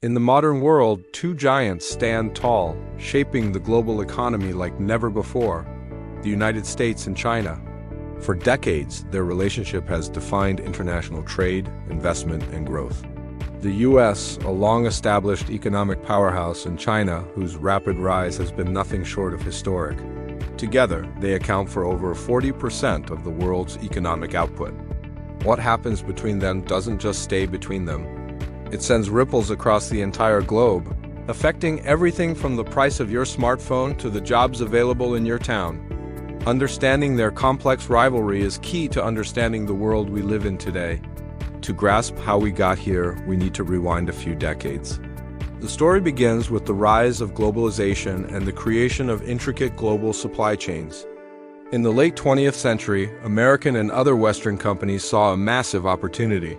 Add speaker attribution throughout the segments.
Speaker 1: In the modern world, two giants stand tall, shaping the global economy like never before: the United States and China. For decades, their relationship has defined international trade, investment, and growth. The U.S., a long-established economic powerhouse, and China, whose rapid rise has been nothing short of historic. Together, they account for over 40% of the world's economic output. What happens between them doesn't just stay between them. It sends ripples across the entire globe, affecting everything from the price of your smartphone to the jobs available in your town. Understanding their complex rivalry is key to understanding the world we live in today. To grasp how we got here, we need to rewind a few decades. The story begins with the rise of globalization and the creation of intricate global supply chains. In the late 20th century, American and other Western companies saw a massive opportunity.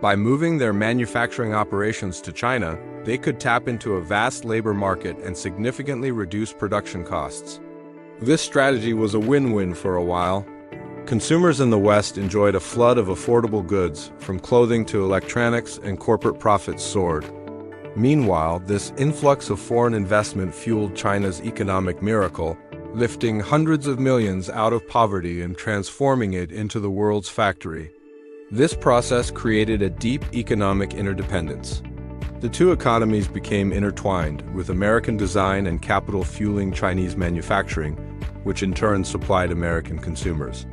Speaker 1: By moving their manufacturing operations to China, they could tap into a vast labor market and significantly reduce production costs. This strategy was a win-win for a while. Consumers in the West enjoyed a flood of affordable goods, from clothing to electronics, and corporate profits soared. Meanwhile, this influx of foreign investment fueled China's economic miracle, lifting hundreds of millions out of poverty and transforming it into the world's factory. This process created a deep economic interdependence. The two economies became intertwined, with American design and capital fueling Chinese manufacturing, which in turn supplied American consumers.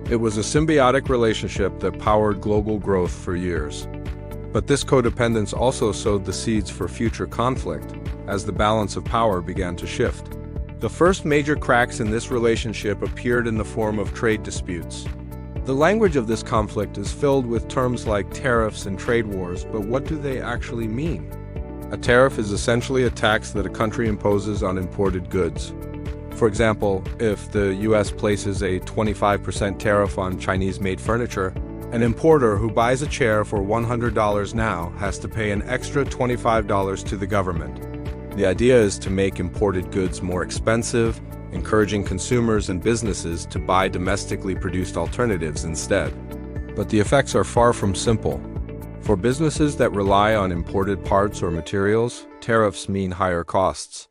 Speaker 1: It was a symbiotic relationship that powered global growth for years. But this codependence also sowed the seeds for future conflict, as the balance of power began to shift. The first major cracks in this relationship appeared in the form of trade disputes. The language of this conflict is filled with terms like tariffs and trade wars, but what do they actually mean? A tariff is essentially a tax that a country imposes on imported goods. For example, if the US places a 25% tariff on Chinese-made furniture, an importer who buys a chair for $100 now has to pay an extra $25 to the government. The idea is to make imported goods more expensive, encouraging consumers and businesses to buy domestically produced alternatives instead. But the effects are far from simple. For businesses that rely on imported parts or materials, tariffs mean higher costs.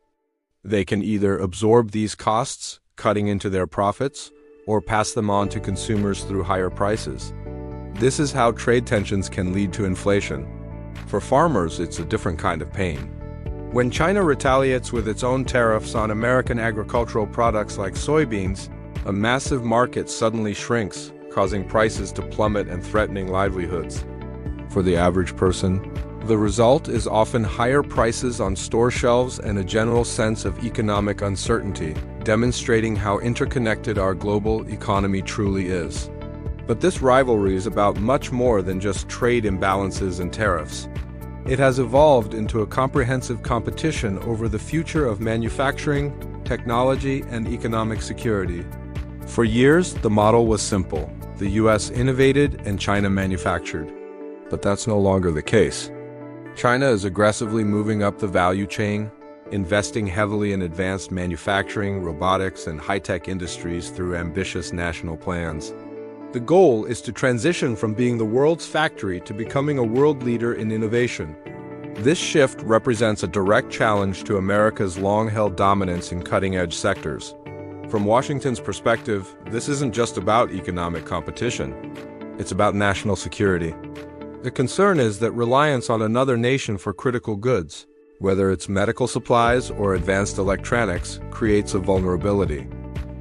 Speaker 1: They can either absorb these costs, cutting into their profits, or pass them on to consumers through higher prices. This is how trade tensions can lead to inflation. For farmers, it's a different kind of pain. When China retaliates with its own tariffs on American agricultural products like soybeans, a massive market suddenly shrinks, causing prices to plummet and threatening livelihoods. For the average person, the result is often higher prices on store shelves and a general sense of economic uncertainty, demonstrating how interconnected our global economy truly is. But this rivalry is about much more than just trade imbalances and tariffs. It has evolved into a comprehensive competition over the future of manufacturing, technology, and economic security. For years, the model was simple. The US innovated and China manufactured. But that's no longer the case. China is aggressively moving up the value chain, investing heavily in advanced manufacturing, robotics, and high-tech industries through ambitious national plans. The goal is to transition from being the world's factory to becoming a world leader in innovation. This shift represents a direct challenge to America's long-held dominance in cutting-edge sectors. From Washington's perspective, this isn't just about economic competition. It's about national security. The concern is that reliance on another nation for critical goods, whether it's medical supplies or advanced electronics, creates a vulnerability.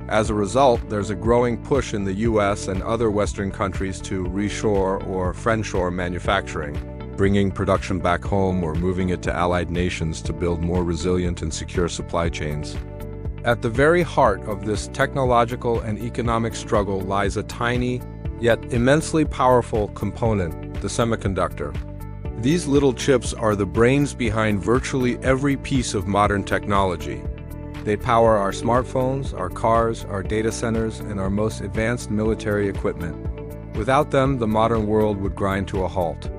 Speaker 1: As a result, there's a growing push in the US and other Western countries to reshore or friendshore manufacturing, bringing production back home or moving it to allied nations to build more resilient and secure supply chains. At the very heart of this technological and economic struggle lies a tiny, yet immensely powerful component: the semiconductor. These little chips are the brains behind virtually every piece of modern technology. They power our smartphones, our cars, our data centers, and our most advanced military equipment. Without them, the modern world would grind to a halt.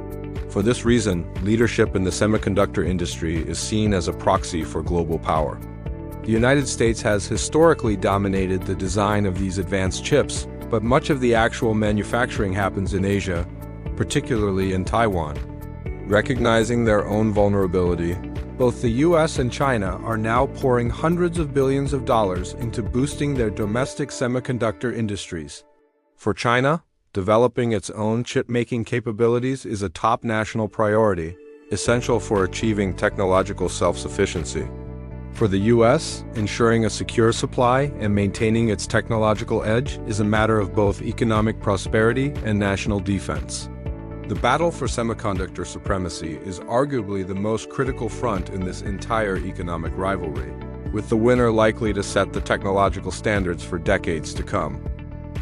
Speaker 1: For this reason, leadership in the semiconductor industry is seen as a proxy for global power. The United States has historically dominated the design of these advanced chips, but much of the actual manufacturing happens in Asia, particularly in Taiwan. Recognizing their own vulnerability, both the US and China are now pouring hundreds of billions of dollars into boosting their domestic semiconductor industries. For China, developing its own chip-making capabilities is a top national priority, essential for achieving technological self-sufficiency. For the US, ensuring a secure supply and maintaining its technological edge is a matter of both economic prosperity and national defense. The battle for semiconductor supremacy is arguably the most critical front in this entire economic rivalry, with the winner likely to set the technological standards for decades to come.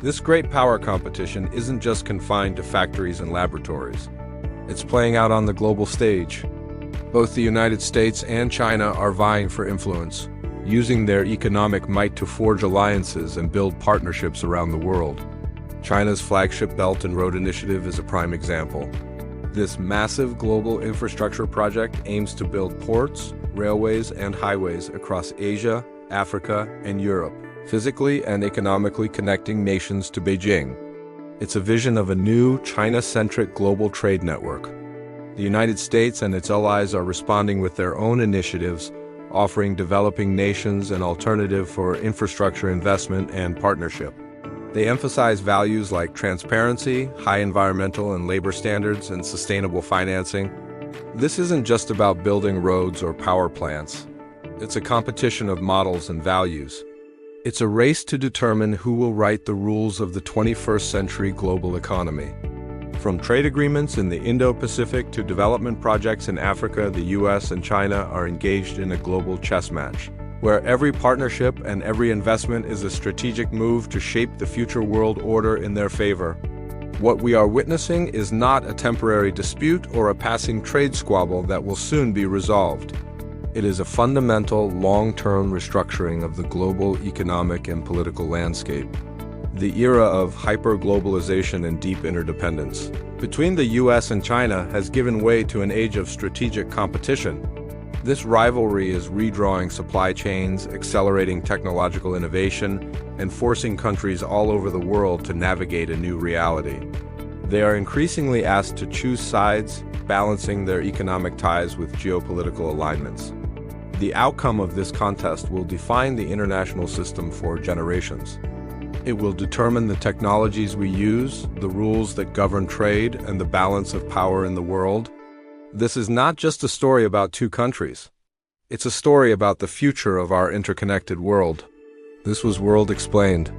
Speaker 1: This great power competition isn't just confined to factories and laboratories. It's playing out on the global stage. Both the United States and China are vying for influence, using their economic might to forge alliances and build partnerships around the world. China's flagship Belt and Road Initiative is a prime example. This massive global infrastructure project aims to build ports, railways, and highways across Asia, Africa, and Europe, physically and economically connecting nations to Beijing. It's a vision of a new, China-centric global trade network. The United States and its allies are responding with their own initiatives, offering developing nations an alternative for infrastructure investment and partnership. They emphasize values like transparency, high environmental and labor standards, and sustainable financing. This isn't just about building roads or power plants. It's a competition of models and values. It's a race to determine who will write the rules of the 21st century global economy. From trade agreements in the Indo-Pacific to development projects in Africa, the US and China are engaged in a global chess match, where every partnership and every investment is a strategic move to shape the future world order in their favor. What we are witnessing is not a temporary dispute or a passing trade squabble that will soon be resolved. It is a fundamental, long-term restructuring of the global economic and political landscape. The era of hyper-globalization and deep interdependence between the US and China has given way to an age of strategic competition. This rivalry is redrawing supply chains, accelerating technological innovation, and forcing countries all over the world to navigate a new reality. They are increasingly asked to choose sides, balancing their economic ties with geopolitical alignments. The outcome of this contest will define the international system for generations. It will determine the technologies we use, the rules that govern trade, and the balance of power in the world. This is not just a story about two countries. It's a story about the future of our interconnected world. This was World Explained.